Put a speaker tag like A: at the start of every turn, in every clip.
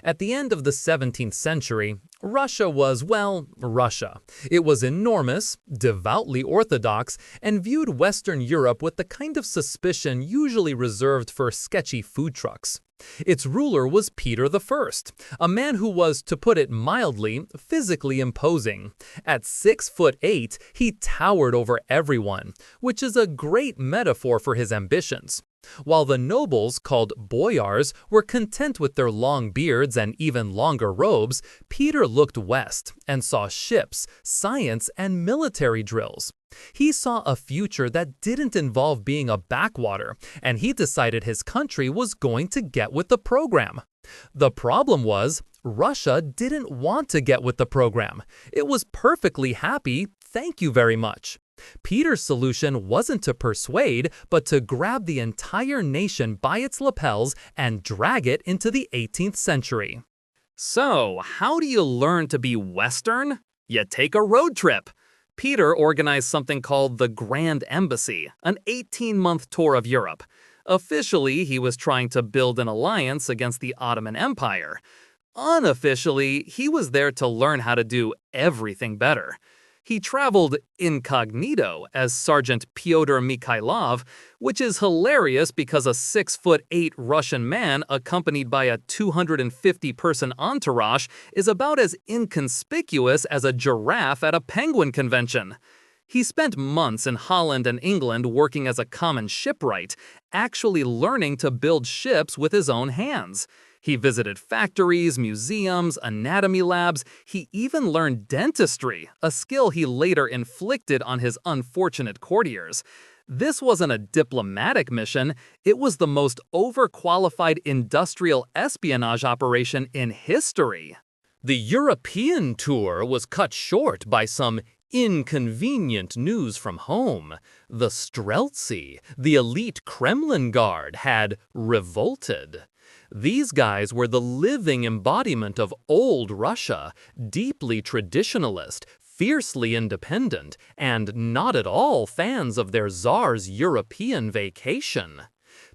A: At the end of the 17th century, Russia was, well, Russia. It was enormous, devoutly orthodox, and viewed Western Europe with the kind of suspicion usually reserved for sketchy food trucks. Its ruler was Peter I, a man who was, to put it mildly, physically imposing. At 6'8", he towered over everyone, which is a great metaphor for his ambitions. While the nobles, called boyars, were content with their long beards and even longer robes, Peter looked west and saw ships, science, and military drills. He saw a future that didn't involve being a backwater, and he decided his country was going to get with the program. The problem was, Russia didn't want to get with the program. It was perfectly happy, thank you very much. Peter's solution wasn't to persuade, but to grab the entire nation by its lapels and drag it into the 18th century.
B: So, how do you learn to be Western? You take a road trip. Peter organized something called the Grand Embassy, an 18-month tour of Europe. Officially, he was trying to build an alliance against the Ottoman Empire. Unofficially, he was there to learn how to do everything better. He traveled incognito as Sergeant Pyotr Mikhailov, which is hilarious because a 6'8" Russian man accompanied by a 250-person entourage is about as inconspicuous as a giraffe at a penguin convention. He spent months in Holland and England working as a common shipwright, actually learning to build ships with his own hands. He visited factories, museums, anatomy labs. He even learned dentistry, a skill he later inflicted on his unfortunate courtiers. This wasn't a diplomatic mission, it was the most overqualified industrial espionage operation in history.
A: The European tour was cut short by some inconvenient news from home. The Streltsy, the elite Kremlin Guard, had revolted. These guys were the living embodiment of old Russia, deeply traditionalist, fiercely independent, and not at all fans of their Tsar's European vacation.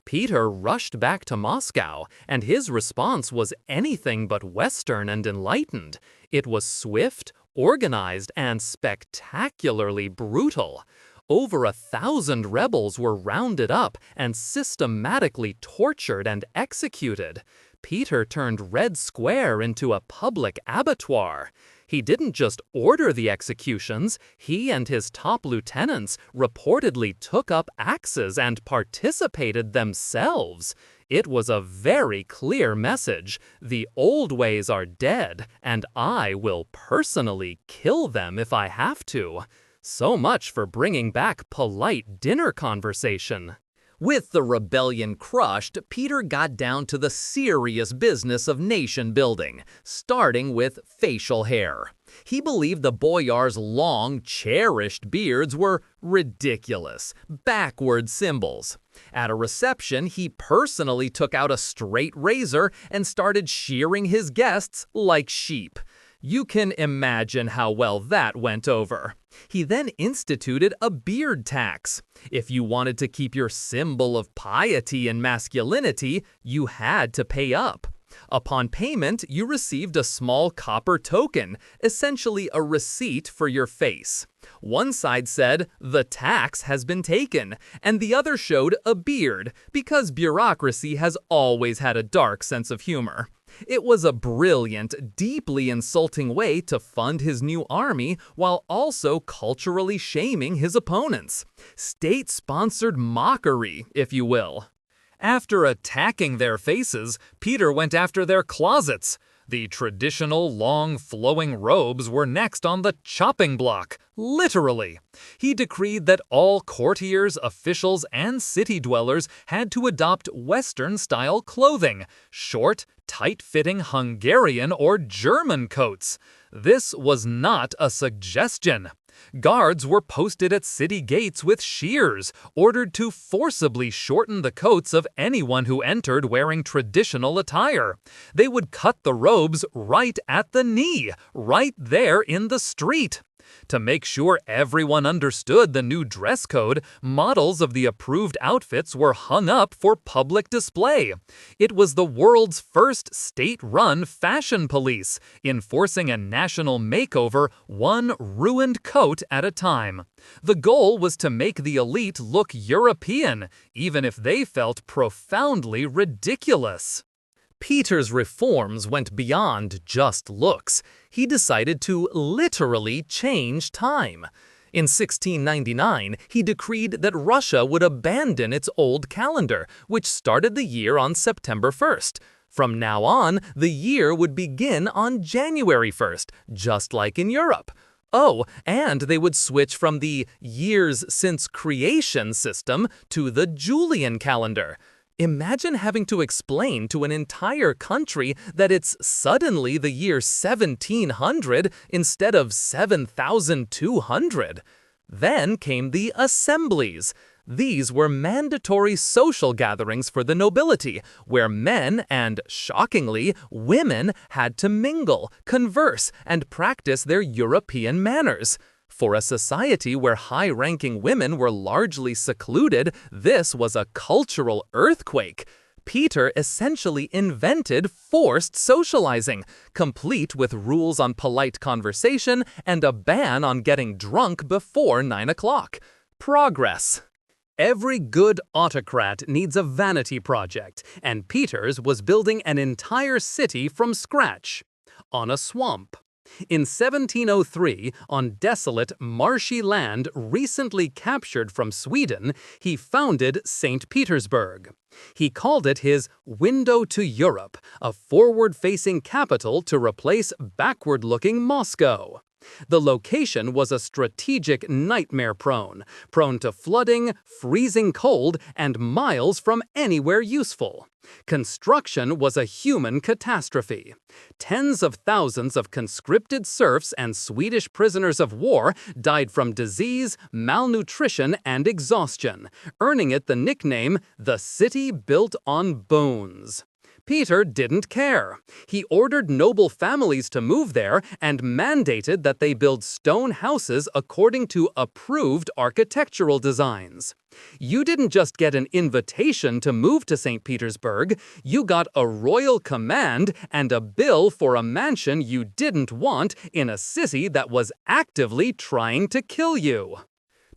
A: Peter rushed back to Moscow, and his response was anything but Western and enlightened. It was swift, organized, and spectacularly brutal. Over 1,000 rebels were rounded up and systematically tortured and executed. Peter turned Red Square into a public abattoir. He didn't just order the executions, he and his top lieutenants reportedly took up axes and participated themselves. It was a very clear message. The old ways are dead, and I will personally kill them if I have to. So much for bringing back polite dinner conversation. With the rebellion crushed, Peter got down to the serious business of nation building, starting with facial hair. He believed the boyars' long, cherished beards were ridiculous, backward symbols. At a reception, he personally took out a straight razor and started shearing his guests like sheep. You can imagine how well that went over. He then instituted a beard tax. If you wanted to keep your symbol of piety and masculinity, you had to pay up. Upon payment, you received a small copper token, essentially a receipt for your face. One side said, "The tax has been taken," and the other showed a beard, because bureaucracy has always had a dark sense of humor. It was a brilliant, deeply insulting way to fund his new army while also culturally shaming his opponents. State-sponsored mockery, if you will. After attacking their faces, Peter went after their closets. The traditional long flowing robes were next on the chopping block, literally. He decreed that all courtiers, officials, and city dwellers had to adopt Western-style clothing, short, tight-fitting Hungarian or German coats. This was not a suggestion. Guards were posted at city gates with shears, ordered to forcibly shorten the coats of anyone who entered wearing traditional attire. They would cut the robes right at the knee, right there in the street.
B: To make sure everyone understood the new dress code, models of the approved outfits were hung up for public display. It was the world's first state-run fashion police, enforcing a national makeover one ruined coat at a time. The goal was to make the elite look European, even if they felt profoundly ridiculous.
A: Peter's reforms went beyond just looks. He decided to literally change time. In 1699, he decreed that Russia would abandon its old calendar, which started the year on September 1st. From now on, the year would begin on January 1st, just like in Europe. Oh, and they would switch from the years since creation system to the Julian calendar. Imagine having to explain to an entire country that it's suddenly the year 1700 instead of 7200. Then came the assemblies. These were mandatory social gatherings for the nobility, where men and, shockingly, women had to mingle, converse, and practice their European manners. For a society where high-ranking women were largely secluded, this was a cultural earthquake. Peter essentially invented forced socializing, complete with rules on polite conversation and a ban on getting drunk before 9 o'clock. Progress.
B: Every good autocrat needs a vanity project, and Peter's was building an entire city from scratch. On a swamp. In 1703, on desolate, marshy land recently captured from Sweden, he founded St. Petersburg. He called it his window to Europe, a forward-facing capital to replace backward-looking Moscow. The location was a strategic nightmare-prone to flooding, freezing cold, and miles from anywhere useful. Construction was a human catastrophe. Tens of thousands of conscripted serfs and Swedish prisoners of war died from disease, malnutrition, and exhaustion, earning it the nickname, "the city built on bones." Peter didn't care. He ordered noble families to move there and mandated that they build stone houses according to approved architectural designs. You didn't just get an invitation to move to St. Petersburg, you got a royal command and a bill for a mansion you didn't want in a city that was actively trying to kill you.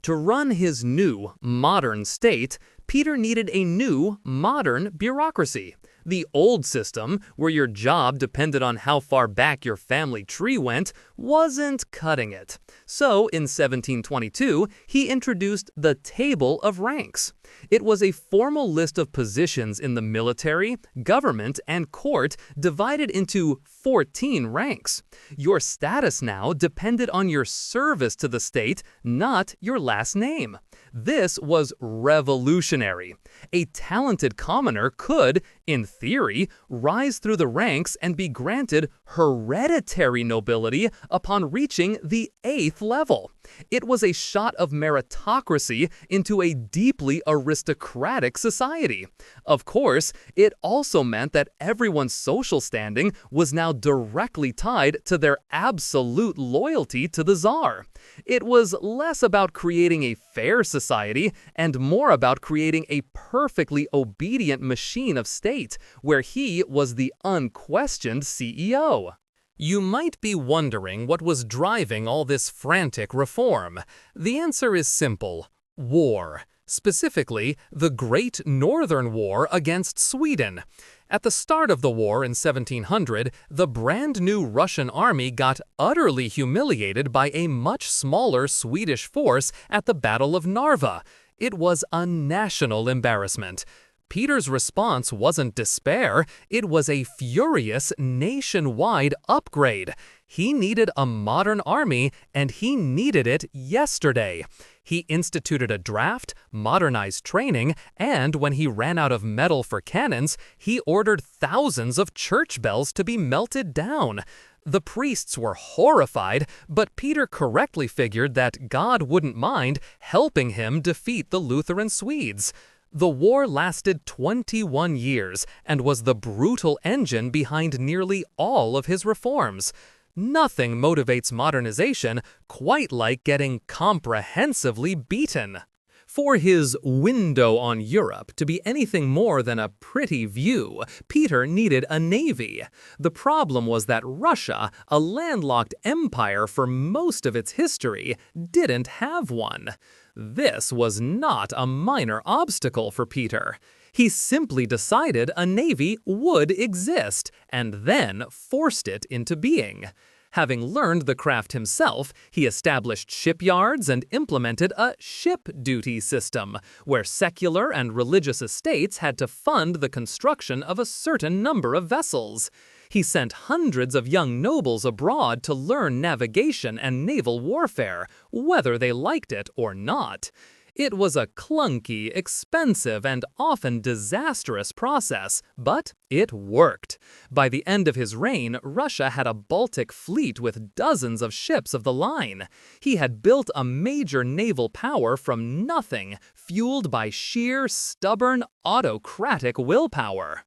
A: To run his new, modern state, Peter needed a new, modern bureaucracy. The old system, where your job depended on how far back your family tree went, wasn't cutting it. So, in 1722, he introduced the Table of Ranks. It was a formal list of positions in the military, government, and court divided into 14 ranks. Your status now depended on your service to the state, not your last name. This was revolutionary. A talented commoner could, in theory, rise through the ranks and be granted hereditary nobility upon reaching the 8th level. It was a shot of meritocracy into a deeply aristocratic society. Of course, it also meant that everyone's social standing was now directly tied to their absolute loyalty to the Tsar. It was less about creating a fair society and more about creating a perfectly obedient machine of state, where he was the unquestioned CEO. You might be wondering what was driving all this frantic reform. The answer is simple: war. Specifically, the Great Northern War against Sweden. At the start of the war in 1700, the brand new Russian army got utterly humiliated by a much smaller Swedish force at the Battle of Narva. It was a national embarrassment. Peter's response wasn't despair, it was a furious nationwide upgrade. He needed a modern army, and he needed it yesterday. He instituted a draft, modernized training, and when he ran out of metal for cannons, he ordered thousands of church bells to be melted down. The priests were horrified, but Peter correctly figured that God wouldn't mind helping him defeat the Lutheran Swedes. The war lasted 21 years and was the brutal engine behind nearly all of his reforms. Nothing motivates modernization quite like getting comprehensively beaten. For his window on Europe to be anything more than a pretty view, Peter needed a navy. The problem was that Russia, a landlocked empire for most of its history, didn't have one. This was not a minor obstacle for Peter. He simply decided a navy would exist, and then forced it into being. Having learned the craft himself, he established shipyards and implemented a ship duty system, where secular and religious estates had to fund the construction of a certain number of vessels. He sent hundreds of young nobles abroad to learn navigation and naval warfare, whether they liked it or not. It was a clunky, expensive, and often disastrous process, but it worked. By the end of his reign, Russia had a Baltic fleet with dozens of ships of the line. He had built a major naval power from nothing, fueled by sheer, stubborn, autocratic willpower.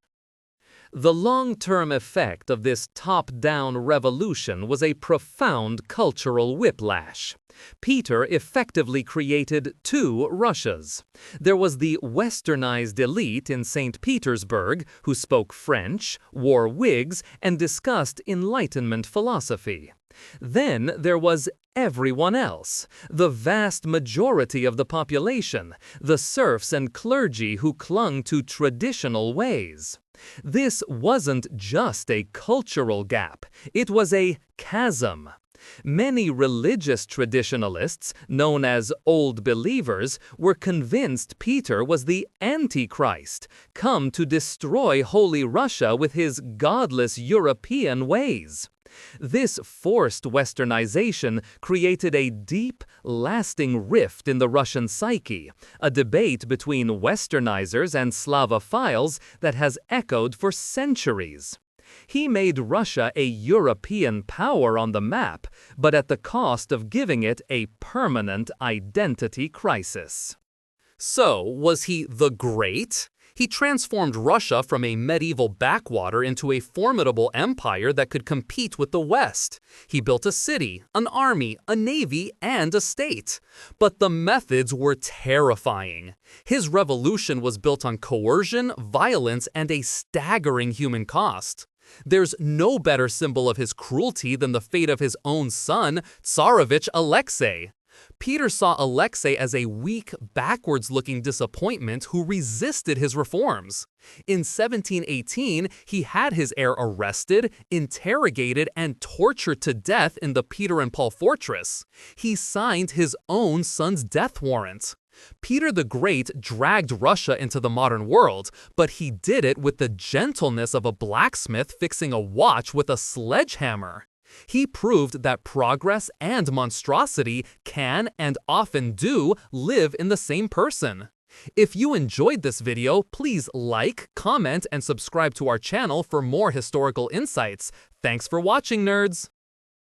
A: The long-term effect of this top-down revolution was a profound cultural whiplash. Peter effectively created two Russias. There was the westernized elite in St. Petersburg who spoke French, wore wigs, and discussed Enlightenment philosophy. Then there was everyone else, the vast majority of the population, the serfs and clergy who clung to traditional ways. This wasn't just a cultural gap, it was a chasm. Many religious traditionalists, known as Old Believers, were convinced Peter was the Antichrist, come to destroy Holy Russia with his godless European ways. This forced Westernization created a deep, lasting rift in the Russian psyche, a debate between Westernizers and Slavophiles that has echoed for centuries. He made Russia a European power on the map, but at the cost of giving it a permanent identity crisis.
B: So, was he the Great? He transformed Russia from a medieval backwater into a formidable empire that could compete with the West. He built a city, an army, a navy, and a state. But the methods were terrifying. His revolution was built on coercion, violence, and a staggering human cost. There's no better symbol of his cruelty than the fate of his own son, Tsarevich Alexei. Peter saw Alexei as a weak, backwards-looking disappointment who resisted his reforms. In 1718, he had his heir arrested, interrogated, and tortured to death in the Peter and Paul fortress. He signed his own son's death warrant. Peter the Great dragged Russia into the modern world, but he did it with the gentleness of a blacksmith fixing a watch with a sledgehammer. He proved that progress and monstrosity can and often do live in the same person. If you enjoyed this video, please like, comment, and subscribe to our channel for more historical insights. Thanks for watching, nerds!